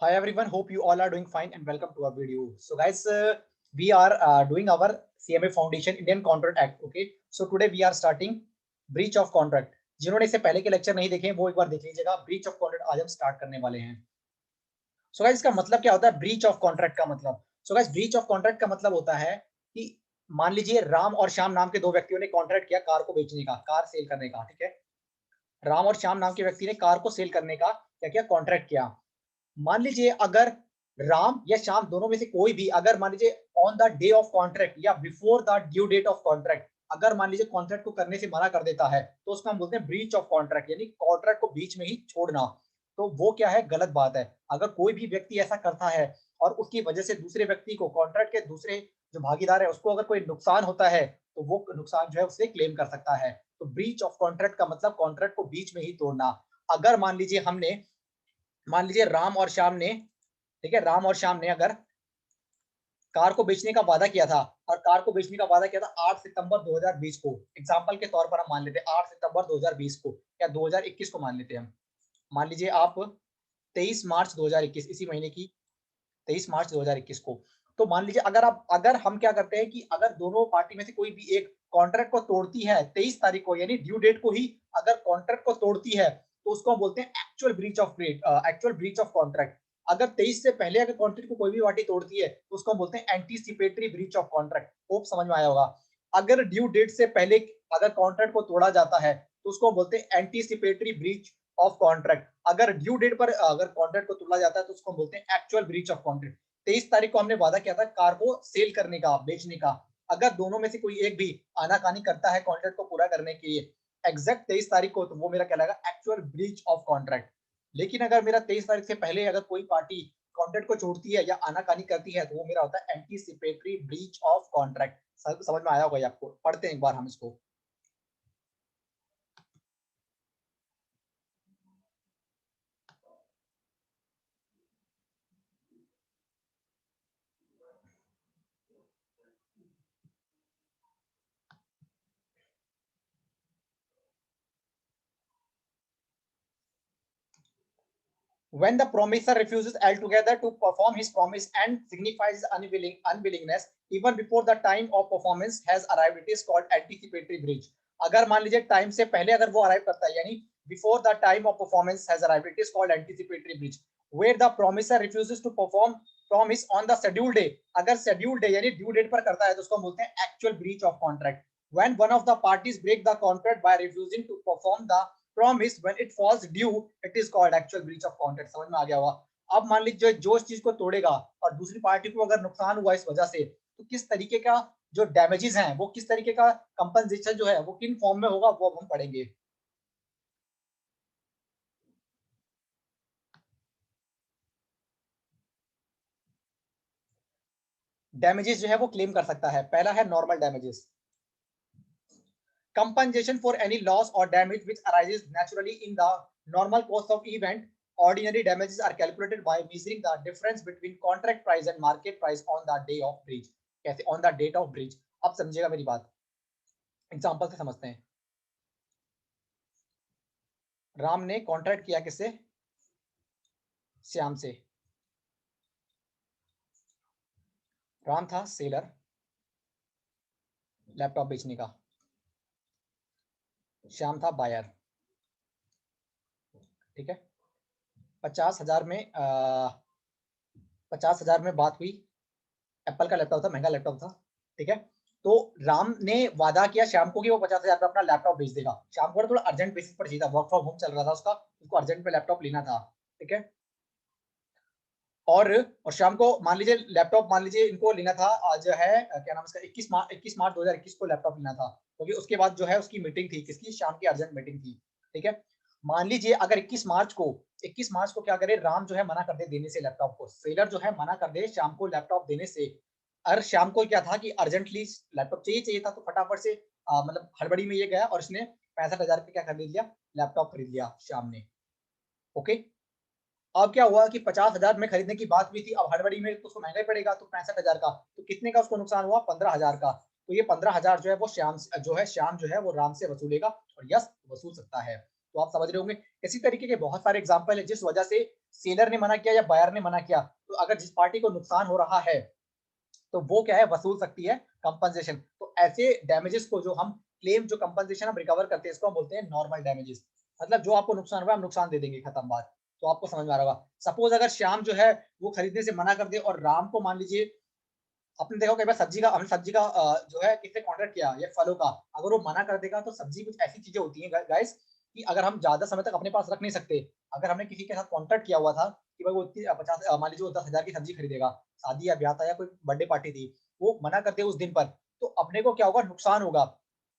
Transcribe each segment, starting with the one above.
Hi everyone, hope you all are doing fine and welcome to our video. So guys, we are doing our CMA Foundation Indian Contract Act. Okay, so today we are starting breach of contract. जिन्होंने इससे पहले के lecture नहीं देखे वो एक बार देख लीजिएगा. ब्रीच ऑफ कॉन्ट्रैक्ट आज हम स्टार्ट करने वाले हैं. सो गाइस इसका मतलब क्या होता है ब्रीच ऑफ कॉन्ट्रैक्ट का मतलब. So guys breach of contract का मतलब होता है कि मान लीजिए राम और श्याम नाम के दो व्यक्तियों ने कॉन्ट्रैक्ट किया कार को बेचने का, कार सेल करने का. ठीक है, राम और श्याम नाम के व्यक्ति ने कार को सेल करने का क्या किया, कॉन्ट्रैक्ट किया. मान लीजिए अगर राम या श्याम दोनों में से कोई भी अगर मान लीजिए on the day of contract या before the due date of contract अगर मान लीजिए कॉन्ट्रैक्ट को करने से मना कर देता है तो उसको हम बोलते हैं ब्रीच ऑफ कॉन्ट्रैक्ट, यानी कॉन्ट्रैक्ट को बीच में ही छोड़ना. तो वो क्या है, गलत बात है. अगर कोई भी व्यक्ति ऐसा करता है और उसकी वजह से दूसरे व्यक्ति को, कॉन्ट्रैक्ट के दूसरे जो भागीदार है उसको अगर कोई नुकसान होता है तो वो नुकसान जो है उससे क्लेम कर सकता है. तो ब्रीच ऑफ कॉन्ट्रैक्ट का मतलब कॉन्ट्रैक्ट को बीच में ही तोड़ना. अगर मान लीजिए राम और श्याम ने, ठीक है, राम और श्याम ने अगर कार को बेचने का वादा किया था और कार को बेचने का वादा किया था 8 सितंबर 2020 को, एग्जांपल के तौर पर हम मान लेते हैं 8 सितंबर 2020 को या 2021 को मान लेते हैं हम. मान लीजिए आप 23 मार्च 2021, इसी महीने की 23 मार्च 2021 को. तो मान लीजिए अगर हम क्या करते हैं कि अगर दोनों पार्टी में से कोई भी एक कॉन्ट्रैक्ट को तोड़ती है 23 तारीख को, यानी ड्यू डेट को ही अगर कॉन्ट्रैक्ट को तोड़ती है तो उसको हम बोलते हैं एक्चुअल ब्रीच ऑफ कॉन्ट्रैक्ट. अगर 23 से पहले अगर कॉन्ट्रैक्ट को कोई भी पार्टी तोड़ती है तो उसको हम बोलते हैं anticipatory breach of contract. Hope समझ में आया होगा. अगर ड्यू डेट से पहले अगर कॉन्ट्रैक्ट को तोड़ा जाता है तो उसको हम बोलते हैं एंटीसिपेटरी ब्रीच ऑफ कॉन्ट्रैक्ट. अगर ड्यू डेट पर अगर कॉन्ट्रैक्ट को तोड़ा जाता है तो उसको हम बोलते हैं एक्चुअल ब्रीच ऑफ कॉन्ट्रैक्ट. 23 तारीख को हमने वादा किया था कार को सेल करने का, बेचने का. अगर दोनों में से कोई एक भी आनाकानी करता है कॉन्ट्रैक्ट को पूरा करने के लिए एग्जैक्ट 23 तारीख को, तो वो मेरा कहलाएगा एक्चुअल ब्रीच ऑफ कॉन्ट्रैक्ट. लेकिन अगर मेरा 23 तारीख से पहले अगर कोई पार्टी कॉन्ट्रैक्ट को छोड़ती है या आनाकानी करती है तो वो मेरा होता है एंटीसिपेटरी ब्रीच ऑफ कॉन्ट्रैक्ट. समझ में आया होगा आपको. पढ़ते हैं एक बार हम इसको. When the promiser refuses altogether to perform his promise and signifies unwillingness even before the time of performance has arrived, it is called anticipatory breach. अगर मान लीजिए टाइम से पहले अगर वो अराइव करता है, यानी before the time of performance has arrived, it is called anticipatory breach. Where the promisor refuses to perform promise on the schedule day, अगर शेड्यूल डे यानी ड्यू डेट पर करता है तो उसको हम बोलते हैं actual breach of contract. When one of the parties break the contract by refusing to perform the promise when it falls due, it is called actual breach of contract. समझ में आ गया होगा. अब मान लीजिए जो इस चीज को तोड़ेगा और दूसरी पार्टी को अगर नुकसान हुआ इस वजह से, तो किस तरीके का जो डैमेजेस हैं, वो किस तरीके का कंपनसेशन जो है वो किन फॉर्म में होगा वो अब हम पढ़ेंगे. डैमेजेस जो है वो क्लेम कर सकता है. पहला है normal damages, compensation for any loss or damage which arises naturally in the normal course of event. Ordinary damages are calculated by measuring the difference between contract price and market price on the day of breach. कैसे? On the date of breach. अब समझिएगा मेरी बात, example से समझते हैं. राम ने contract किया किससे? श्याम से. राम था सेलर लैपटॉप बेचने का, श्याम था बायर. ठीक है, 50,000 में 50,000 में बात हुई. एप्पल का लैपटॉप था, महंगा लैपटॉप था. ठीक है, तो राम ने वादा किया श्याम को कि वो 50,000 में अपना लैपटॉप बेच देगा. श्याम को थोड़ा अर्जेंट बेसिस पर चाहिए था, वर्क फ्रॉम होम चल रहा था उसका, उसको अर्जेंट में लैपटॉप लेना था. ठीक है, और शाम को मान लीजिए लैपटॉप, मान लीजिए इनको लेना था आज है क्या नाम इसका 21 मार्च 2021 को लैपटॉप लेना था, क्योंकि उसके बाद जो है उसकी मीटिंग थी, किसकी? शाम की अर्जेंट मीटिंग थी. ठीक है, मान लीजिए अगर 21 मार्च को क्या करे, राम जो है मना कर दे देने से लैपटॉप को, सेलर जो है मना कर दे शाम को लैपटॉप देने से. और शाम को क्या था कि अर्जेंटली लैपटॉप चाहिए था, तो फटाफट से मतलब हड़बड़ी में ये गया और उसने 65,000 पे क्या खरीद लिया, लैपटॉप खरीद लिया श्याम ने. ओके, अब क्या हुआ कि 50,000 में खरीदने की बात हुई थी, अब हड़बड़ी में तो उसको महंगा ही पड़ेगा, तो 65,000 का, तो कितने का उसको नुकसान हुआ? 15,000 का. तो ये 15,000 जो है वो श्याम जो है वो राम से वसूलेगा, और यस वसूल सकता है. तो आप समझ रहे होंगे। इसी तरीके के बहुत सारे एग्जांपल है जिस वजह से सेलर ने मना किया या बायर ने मना किया, तो अगर जिस पार्टी को नुकसान हो रहा है तो वो क्या है, वसूल सकती है कंपनसेशन। तो ऐसे डैमेजेस को जो हम क्लेम, जो कंपनसेशन हम रिकवर करते हैं, इसको हम बोलते हैं नॉर्मल डैमेजेस। मतलब जो आपको नुकसान हुआ हम नुकसान दे देंगे, खत्म बात। तो आपको समझ में आ रहा होगा। सपोज अगर श्याम जो है वो खरीदने से मना कर दे और राम को मान लीजिए, आपने देखा कई बार सब्जी का, हमने सब्जी का जो है किससे कॉन्ट्रैक्ट किया या फलों का, अगर वो मना कर देगा तो सब्जी कुछ ऐसी चीजें होती हैं गाइस कि अगर हम ज्यादा समय तक अपने पास रख नहीं सकते। अगर हमने किसी के साथ कॉन्ट्रैक्ट किया हुआ था कि भाई वो 50 मान लीजिए वो 10,000 की सब्जी खरीदेगा, शादी या ब्याह था या कोई बर्थडे पार्टी थी, वो मना कर दे उस दिन पर, तो अपने को क्या होगा, नुकसान होगा।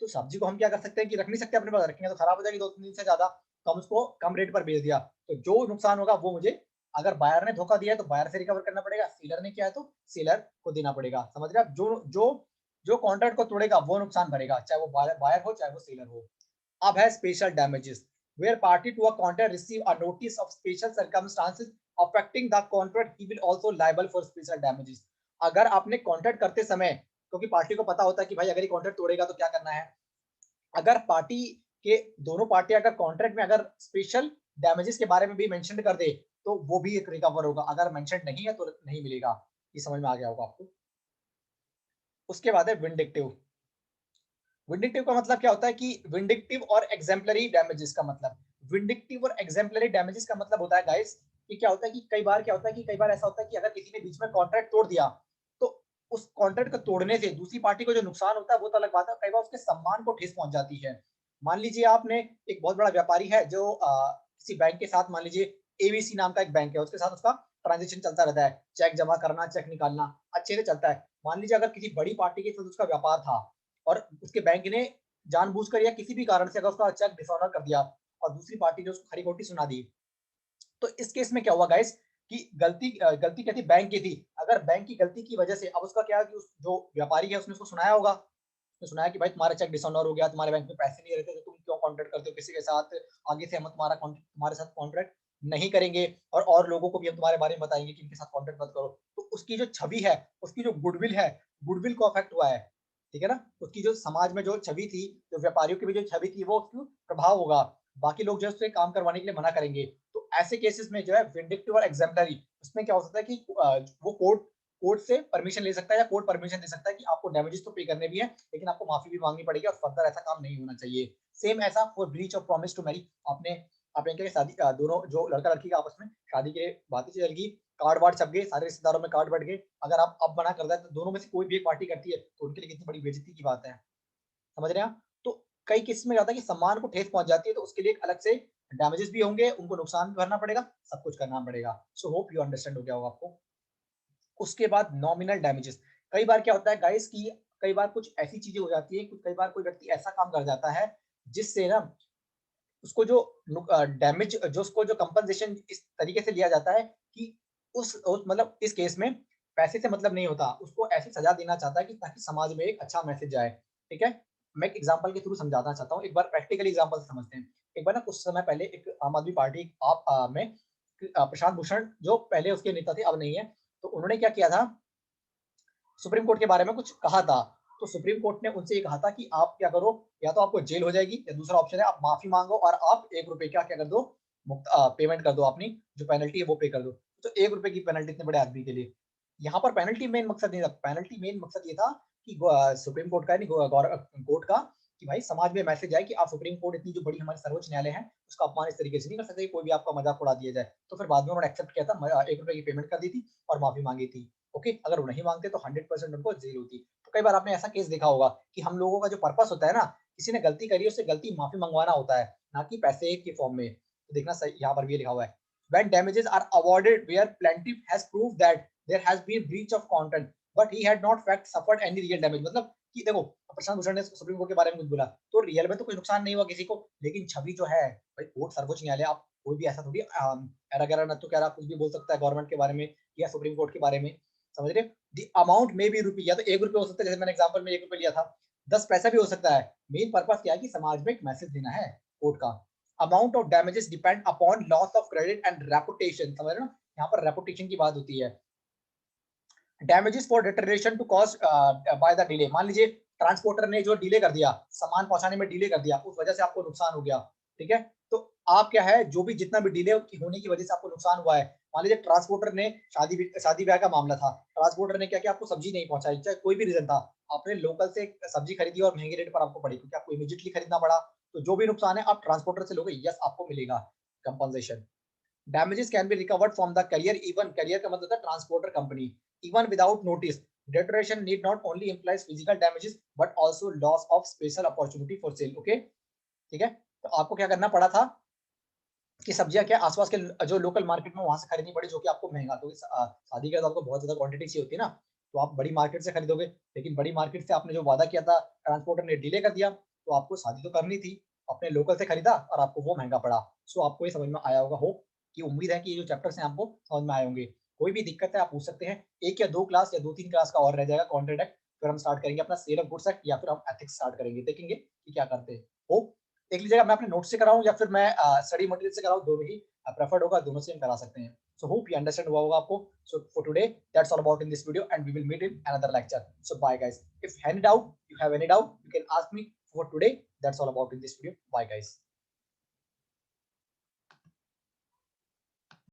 तो सब्जी को हम क्या कर सकते हैं कि रख नहीं सकते अपने पास, रखेंगे तो खराब हो जाएगी 2-3 दिन से ज्यादा, तो हम उसको कम रेट पर बेच दिया। तो जो नुकसान होगा वो मुझे, अगर बायर ने धोखा दिया है तो बायर से रिकवर करना पड़ेगा, सेलर ने किया है तो सेलर को देना पड़ेगा। समझ रहे आप? जो जो जो कॉन्ट्रैक्ट को तोड़ेगा वो नुकसान भरेगा, चाहे वो बायर हो चाहे वो सेलर हो। अब है special damages, where party to a contract receive a notice of special circumstances affecting the contract, he will also liable for special damages. अगर आपने कॉन्ट्रैक्ट करते समय, क्योंकि पार्टी को पता होता है कि भाई अगर ये कॉन्ट्रैक्ट तोड़ेगा तो क्या करना है, अगर पार्टी के दोनों पार्टी अगर कॉन्ट्रैक्ट में अगर स्पेशल डैमेजेस के बारे में भी मेंशन कर दे तो वो भी एक रिकवर होगा, अगर मेंशन नहीं है तो नहीं मिलेगा। ये समझ में आ गया होगा आपको। उसके बाद है विंडिक्टिव। विंडिक्टिव का मतलब क्या होता है कि विंडिक्टिव और एग्जेम्पलरी डैमेजेस का मतलब, विंडिक्टिव और एग्जेम्पलरी डैमेजेस का मतलब होता है गाइस कि क्या होता है कि कई बार क्या होता है कि कई बार ऐसा होता है कि अगर किसी ने बीच में कॉन्ट्रैक्ट तोड़ दिया तो उस कॉन्ट्रैक्ट को तोड़ने से दूसरी पार्टी को जो नुकसान होता है वो तो अलग बात है, कई बार उसके सम्मान को ठेस पहुंच जाती है। मान लीजिए आपने, एक बहुत बड़ा व्यापारी है जो किसी बैंक के साथ, मान लीजिए एबीसी नाम का एक बैंक है, उसके साथ उसका ट्रांजेक्शन चलता रहता है, चेक जमा करना, चेक निकालना अच्छे से चलता है। मान लीजिए अगर किसी बड़ी पार्टी के साथ उसका व्यापार था और उसके बैंक ने जानबूझकर या किसी भी कारण से अगर उसका चेक डिसऑनर कर दिया और दूसरी पार्टी ने उसको खरी खोटी सुना दी, तो इस केस में क्या हुआ गाइस कि गलती क्या थी, बैंक की थी। अगर बैंक की गलती की वजह से अब उसका क्या है कि उस जो व्यापारी है उसने उसको सुनाया होगा, उसने सुनाया कि भाई तुम्हारा चेक डिसऑनर हो गया, तुम्हारे बैंक में पैसे नहीं रहते तो तुम क्यों कॉन्ट्रैक्ट करते हो किसी के साथ, आगे से हम तुम्हारे साथ कॉन्ट्रैक्ट नहीं करेंगे, और लोगों को भी हम तुम्हारे बारे में बताएंगे कि इनके साथ कॉन्ट्रैक्ट मत करो। तो उसकी जो छवि है, उसकी जो गुडविल है, गुडविल को अफेक्ट हुआ है। ठीक है ना? उसकी जो समाज में जो छवि थी, जो व्यापारियों की भी जो छवि थी, वो उसको प्रभाव होगा, बाकी लोग जो है उससे काम करवाने के लिए मना करेंगे। तो ऐसे केसेस में जो है विंडिक्टिव और एग्जेम्पलरी, उसमें क्या हो सकता है कि वो कोर्ट से परमिशन ले सकता है या कोर्ट परमिशन दे सकता है कि आपको डैमेजेस तो पे करने भी है लेकिन आपको माफी भी मांगनी पड़ेगी और फर्दर ऐसा काम नहीं होना चाहिए। सेम ऐसा for breach of promise to marry, आपने आपने क्या शादी, दोनों जो लड़का लड़की का आपस में शादी के लिए बातें चल गई, कार्ड वार्ड छप गए, सारे रिश्तेदारों में कार्ड बढ़ गए, अगर आप अब मना कर दें तो दोनों में से कोई भी एक पार्टी करती है तो उनके लिए कितनी बड़ी बेइज्जती की बात है। समझ रहे हैं आप? तो कई केस में जाता है कि सम्मान को ठेस पहुंच जाती है, तो उसके लिए एक अलग से डैमेजेस भी होंगे, उनको नुकसान भी भरना पड़ेगा, सब कुछ करना पड़ेगा। सो होप यू अंडरस्टैंड हो गया होगा आपको। उसके बाद नॉमिनल डैमेजेस। कई बार क्या होता है गाइस कि कई बार कुछ ऐसी चीजें हो जाती है, कई बार कोई व्यक्ति ऐसा काम कर जाता है जिससे ना उसको जो डैमेज, जो उसको जो कंपनसेशन इस तरीके से लिया जाता है कि उस मतलब इस केस में पैसे से मतलब नहीं होता, उसको ऐसी सजा देना चाहता है कि ताकि समाज में एक अच्छा मैसेज जाए। ठीक है? मैं एक एग्जांपल के थ्रू समझाना चाहता हूँ, एक बार प्रैक्टिकल एग्जांपल से समझते हैं। एक बार ना कुछ समय पहले एक आम आदमी पार्टी आप में प्रशांत भूषण जो पहले उसके नेता थे अब नहीं है, तो उन्होंने क्या किया था, सुप्रीम कोर्ट के बारे में कुछ कहा था। तो सुप्रीम कोर्ट ने उनसे ये कहा था कि आप क्या करो, या तो आपको जेल हो जाएगी या दूसरा ऑप्शन है आप माफी मांगो और आप 1 रुपए का क्या कर दो, मुक्त पेमेंट कर दो, अपनी जो पेनल्टी है वो पे कर दो। तो 1 रुपए की पेनल्टी इतने बड़े आदमी के लिए, यहाँ पर पेनल्टी मेन मकसद नहीं था, पेनल्टी मेन मकसद ये था कि सुप्रीम कोर्ट का नहीं, कोर्ट का, कि भाई समाज में मैसेज आए कि आप सुप्रीम कोर्ट इतनी जो बड़ी हमारी सर्वोच्च न्यायालय है उसका अपमान इस तरीके से नहीं कर सकते, कोई भी आपका मजाक उड़ा दिया जाए। तो फिर बाद में उन्होंने एक्सेप्ट किया था, 1 रुपए की पेमेंट कर दी थी और माफी मांगी थी। ओके, अगर वो नहीं मांगते तो 100% उनको जेल होती। तो कई बार आपने ऐसा केस देखा होगा कि हम लोगों का जो पर्पस होता है ना, किसी ने गलती करी उससे गलती माफी मंगवाना होता है, ना कि पैसे के फॉर्म में। तो देखना सही, यहाँ पर भी लिखा हुआ है when damages are awarded where plaintiff has proved that there has been breach of contract but he had not fact suffered any real damage। मतलब कि देखो, प्रशांत भूषण ने सुप्रीम कोर्ट के बारे में कुछ बोला तो रियल में तो कुछ नुकसान नहीं हुआ किसी को, लेकिन छवि जो है, भाई कोर्ट सर्वोच्च न्यायालय, आप कोई भी ऐसा थोड़ी एरा गैरा न तो कह रहा कुछ भी बोल सकता है गवर्नमेंट के बारे में या सुप्रीम कोर्ट के बारे में। समझ रहे? द अमाउंट में भी रुपी, या तो 1 रुपये हो सकता है, जैसे मैंने एग्जाम्पल में 1 रुपये लिया था, 10 पैसा भी हो सकता है। मेन पर्पस क्या है कि समाज में एक मैसेज देना है कोर्ट का। Amount of damages depend upon loss of credit and reputation. समझ रहे हो? यहाँ पर रेपुटेशन की बात होती है। Damages for deterioration to cause by the delay, मान लीजिए ट्रांसपोर्टर ने जो डिले कर दिया, सामान पहुंचाने में डिले कर दिया, उस वजह से आपको नुकसान हो गया, ठीक है। तो आप क्या है, जो भी जितना भी डिले होने की वजह से आपको नुकसान हुआ है, मान लीजिए ट्रांसपोर्टर ने शादी ब्याह का मामला था, ट्रांसपोर्टर ने क्या किया, आपको सब्जी नहीं पहुंचाई, चाहे कोई भी रीजन था, आपने लोकल से सब्जी खरीदी और महंगे रेट पर आपको पड़ी क्योंकि आपको इमीडिएटली खरीदना पड़ा, तो जो भी नुकसान है आप ट्रांसपोर्टर से लोगे, यस आपको मिलेगा compensation. Damages can be recovered from the carrier, even carrier का मतलब है transporter company, even without notice. Deterioration need not only implies physical damages but also loss of special opportunity for sale. Okay, ठीक है। तो आपको क्या करना पड़ा था कि सब्जियां क्या आसपास के जो लोकल मार्केट में वहां से खरीदनी पड़ी, जो कि आपको महंगा, तो शादी के बाद आपको बहुत ज्यादा क्वांटिटी चाहिए होती है ना, तो आप बड़ी मार्केट से खरीदोगे, लेकिन बड़ी मार्केट से आपने जो वादा किया था, ट्रांसपोर्टर ने डिले कर दिया, तो आपको शादी तो करनी थी, अपने लोकल से खरीदा और आपको वो महंगा पड़ा। सो आपको ये समझ में आया होगा, हो कि उम्मीद है कि ये जो चैप्टर्स हैं आपको समझ में आए होंगे। कोई भी दिक्कत है आप पूछ सकते हैं, एक या दो क्लास या दो तीन क्लास का और रह जाएगा कॉन्ट्रैक्ट एक्ट, फिर हम स्टार्ट करेंगे अपना सेल ऑफ गुड्स एक्ट या फिर हम एथिक्स स्टार्ट करेंगे, देखेंगे कि क्या करते हैं। हो देख लीजिएगा, मैं अपने नोट से कराऊं या फिर मैं स्टडी मटेरियल से कराऊं, दोनों ही प्रेफर्ड होगा, दोनों से हम करा सकते हैं। So hope you understand हुआ होगा आपको। So for today, that's all about in this video, and we will meet in another lecture. So bye guys. If any doubt, you have any doubt, you can ask me for today. That's all about in this video. Bye guys.